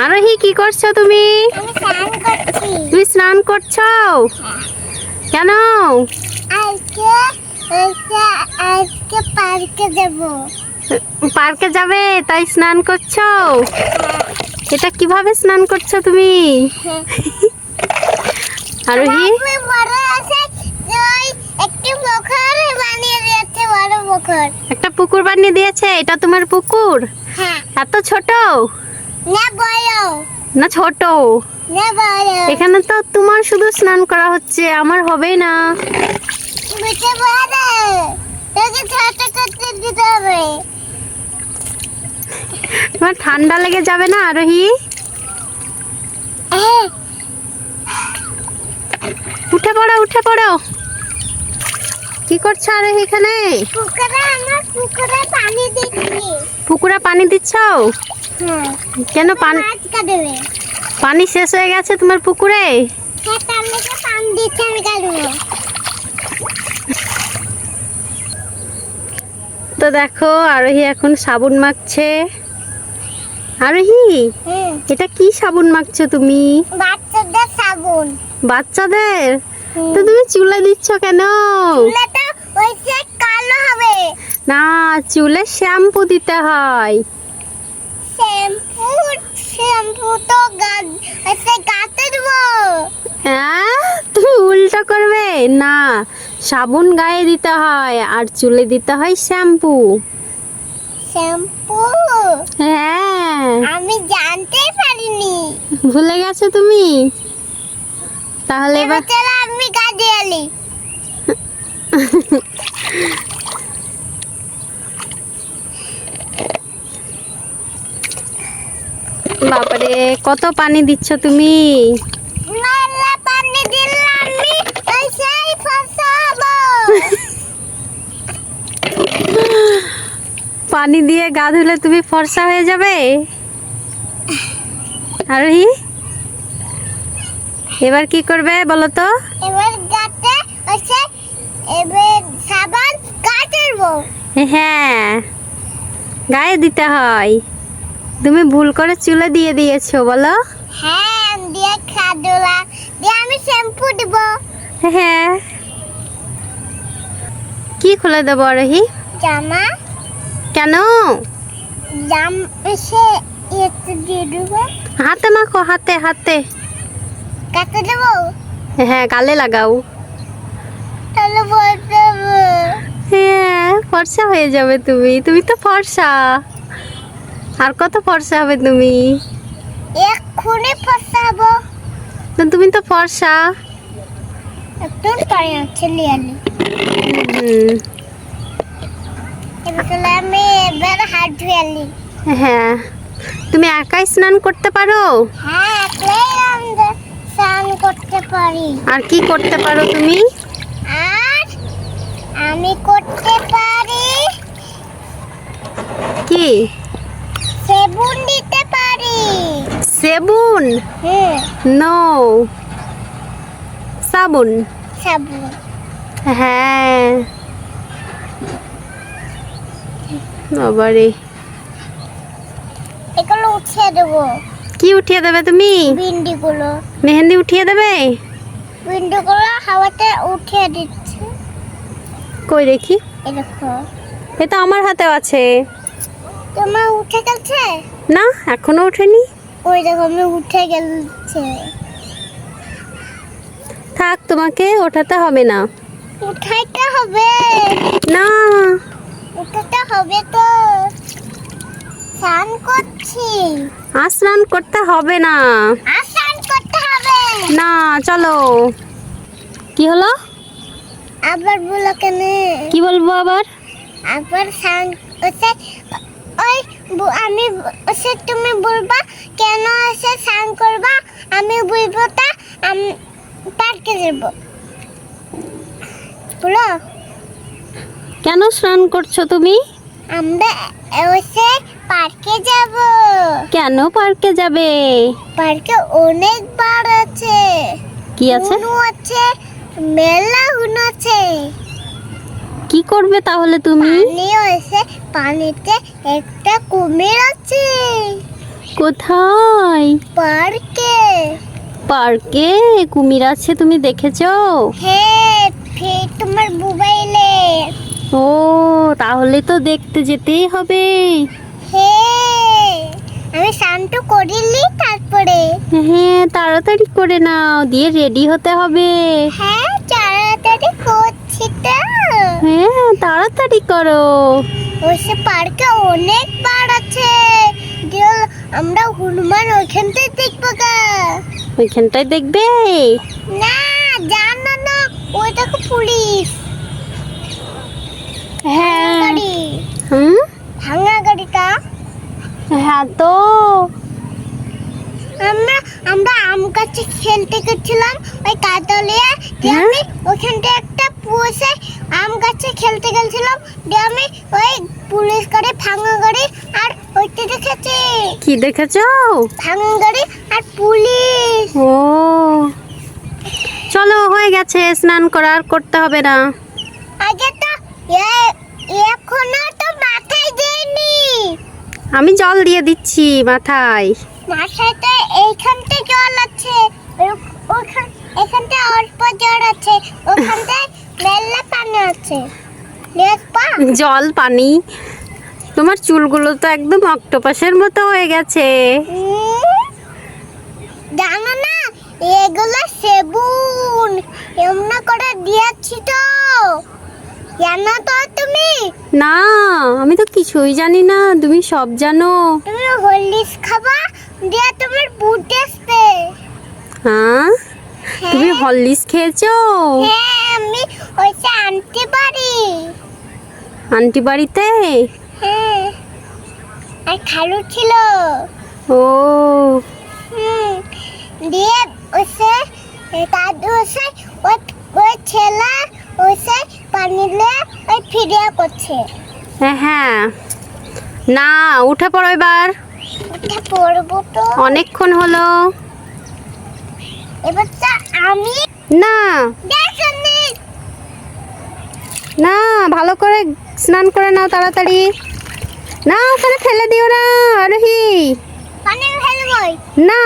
আরোহী কি করছো তুমি? আমি স্নান করছি। তুমি স্নান করছো? কেন? আজকে আজকে পার্কে যাব। পার্কে যাবে তাই স্নান করছো? এটা কিভাবে স্নান করছো তুমি? আরোহী আমার বড় আছে ওই একটু পুকুর বানিয়ে দিয়েছে, বড় পুকুর। একটা পুকুর বানিয়ে দিয়েছে। এটা তোমার পুকুর? হ্যাঁ। এত ছোট না বড়, না ছোট? না বড়। এখানে তো তোমার শুধু স্নান করা হচ্ছে, আমার হবে না। বুঝতে পারে তোকে ছোট করতে দিতে হবে। তোমার ঠান্ডা লেগে যাবে না আরোহী? উঠে পড়ো, উঠে পড়ো। কি করছো আরোহী এখানে? পুকুরে পানি দিচ্ছি। পুকুরে পানি দিচ্ছ? হ্যাঁ। কেন পানি? আজকে দেবে। পানি শেষ হয়ে গেছে তোমার পুকুরে? হ্যাঁ, তার লেগে পানি দিচ্ছি আমি কাটবো। তো দেখো আরোহী এখন সাবুন মাখছে। আরোহী এটা কি সাবুন মাখছো তুমি? বাচ্চাদের সাবুন। বাচ্চাদের? তো তুমি চুলে দিচ্ছ কেন? চুলটা ওইসে কালো হবে। না, চুলে শ্যাম্পু দিতে হয়। শ্যাম্পু শ্যাম্পু তো গাতে দেবো। হ্যাঁ, তুমি উল্টো করবে না। সাবুন গায়ে দিতে হয় আর চুলে দিতে হয় শ্যাম্পু। শ্যাম্পু? হ্যাঁ, আমি জানতেই পারিনি। ভুলে গেছো তুমি? তাহলে এবার চলো আমি গাড়ি আলি। বাবারে, কত পানি দিচ্ছ তুমি? মেলা পানি দিলে আমি ওইসেই ফসাবো। পানি দিয়ে গা ধুলে তুমি ফর্সা হয়ে যাবে আরোহী। এবার কি করবে বলো তো? এবার গাতে ওইসে এবার সাবান গাতে দেবো। হ্যাঁ, গায়ে দিতে হয়। তুমি ভুল করে চুলে দিয়ে দিয়েছো বলো। হ্যাঁ, দিয়ে খাদুলা দিয়ে আমি শ্যাম্পু দেব। হ্যাঁ, কি খুলে দেবো আরোহী? জামা কেন? এসে এতে দিয়ে দেবো। হাতে মাখো, হাতে হাতে। কাটে দেবো। হ্যাঁ, গালে লাগাও। তাহলে বলতে হবে। হ্যাঁ, ফর্সা হয়ে যাবে তুমি। তুমি তো ফর্সা। আর কত ফর্সা হবে তুমি? এক্ষুনি ফসাবো। তো তুমি তো ফর্সা। একটু টাই আছে লিয়ালি। হুম, এবার আমি এবার হাত ধুয়ে আলি। হ্যাঁ, তুমি একাই স্নান করতে পারো? হ্যাঁ, একলাই আমরা স্নান করতে পারি। আর কি করতে পারো তুমি? আর আমি করতে পারি কি? সেবুন দিতে পারি। সেবুন? নো, সাবুন। সাবুন। হ্যাঁ, বাবারে। এগুলো উঠিয়ে দেবো। কি উঠিয়ে দেবে তুমি? বিন্দিগুলো। মেহেন্দি উঠিয়ে দেবে? বিন্দিগুলো হাওয়াতে উঠিয়ে দিচ্ছে। কই দেখি। এই দেখো। এটা আমার হাতেও আছে। তোমার উঠে গেছে? না, এখনো ওঠেনি। ওই দেখো আমি উঠে গেছে। থাক, তোমাকে ওঠাতে হবে না। উঠাইতে হবে। না, উঠাতে হবে তো। স্নান করছি। আর স্নান করতে হবে না। আর স্নান করতে হবে। না, চলো। কি হলো? আবার বলো কেন? কি বলবো আবার? আবার স্নান করতে ওই আমি ওসে তুমি বলবা কেন এসে স্নান করবা, আমি বলবো তা আমি পার্কে যাব। বলো কেন স্নান করছো তুমি? আমরা ওসে পার্কে যাব। কেন পার্কে যাবে? পার্কে অনেক বার আছে। কি আছে? হুনু আছে, মেলা হুনু আছে। কি করবে তাহলে তুমি? পানি আছে, পানিতে একটা কুমির আছে। কোথায়? পার্কে। পার্কে কুমির আছে, তুমি দেখেছো? হ্যাঁ, তোমার মোবাইলে। ও, তাহলে তো দেখতে যেতেই হবে। হ্যাঁ, আমি স্নান করিনি তারপরে। হ্যাঁ, তাড়াতাড়ি করে নাও, দিয়ে রেডি হতে হবে। হ্যাঁ, তাড়াতাড়ি করছি তো। হ্যাঁ, তাড়াতাড়ি করো। ওই সে পার্কে অনেক বার আছে। গেল আমরা হনুমান ওইখানটাই দেখবো গা। ওইখানটায় দেখবে? না, জানো না, ওই দেখো পুলিশ হ্যাঁ। গাড়ি, হুম, ভাঙা গাড়িটা। হ্যাঁ তো। আমরা আমরা আম গাছে খেলতে গেছিলাম ওই কাতলে। হ্যাঁ? আমি ওখানটা একটা পুষে আম গাছে খেলতে গেছিলাম। দিয়ে আমি ওই পুলিশ গাড়ি, ভাঙা গাড়ি আর ওইটা দেখেছি। কি দেখেছো? ভাঙা গাড়ি আর পুলিশ। ও, চলো, হয়ে গেছে, স্নান করার করতে হবে না। আগে তো এখনো তো মাথায় দেয়নি। আমি জল দিয়ে দিচ্ছি মাথায়। মাথায় তো এইখানতে জল আছে, এখানতে অল্প জল আছে, ওখানটায় মেলা পানি আছে। দেখবা? জল পানি? তোমার চুলগুলো তো একদম অক্টোপাসের মতো হয়ে গেছে। জানো না, এগুলো সেবুন এমন করে দিয়েছি তো। জানো তো তুমি? না, আমি তো কিছুই জানি না, তুমি সব জানো। তুমি হরলিক্স খাবা, দিয়ে তোমার বুট আসবে। হ্যাঁ, তুমি হরলিক্স খেয়েছো? হ্যাঁ, আমি ওইটা আনতে পারি। আন্টি বাড়িতে? হ্যাঁ, আর খালু ছিল। ও, দিয়ে ওসে দাদু ওসে ওই ওই ছেলে ওসে পানিলে ওই ফিরিয়া করছে। হ্যাঁ হ্যাঁ, না, উঠে পড়ো এবার, উঠে পড়বো তো। অনেকক্ষণ হলো। এবার তো আমি না দেখনি। না, ভালো করে স্নান করে নাও তাড়াতাড়ি। না, ওখানে ফেলে দিও না আরোহী। পানি ফেলবই না।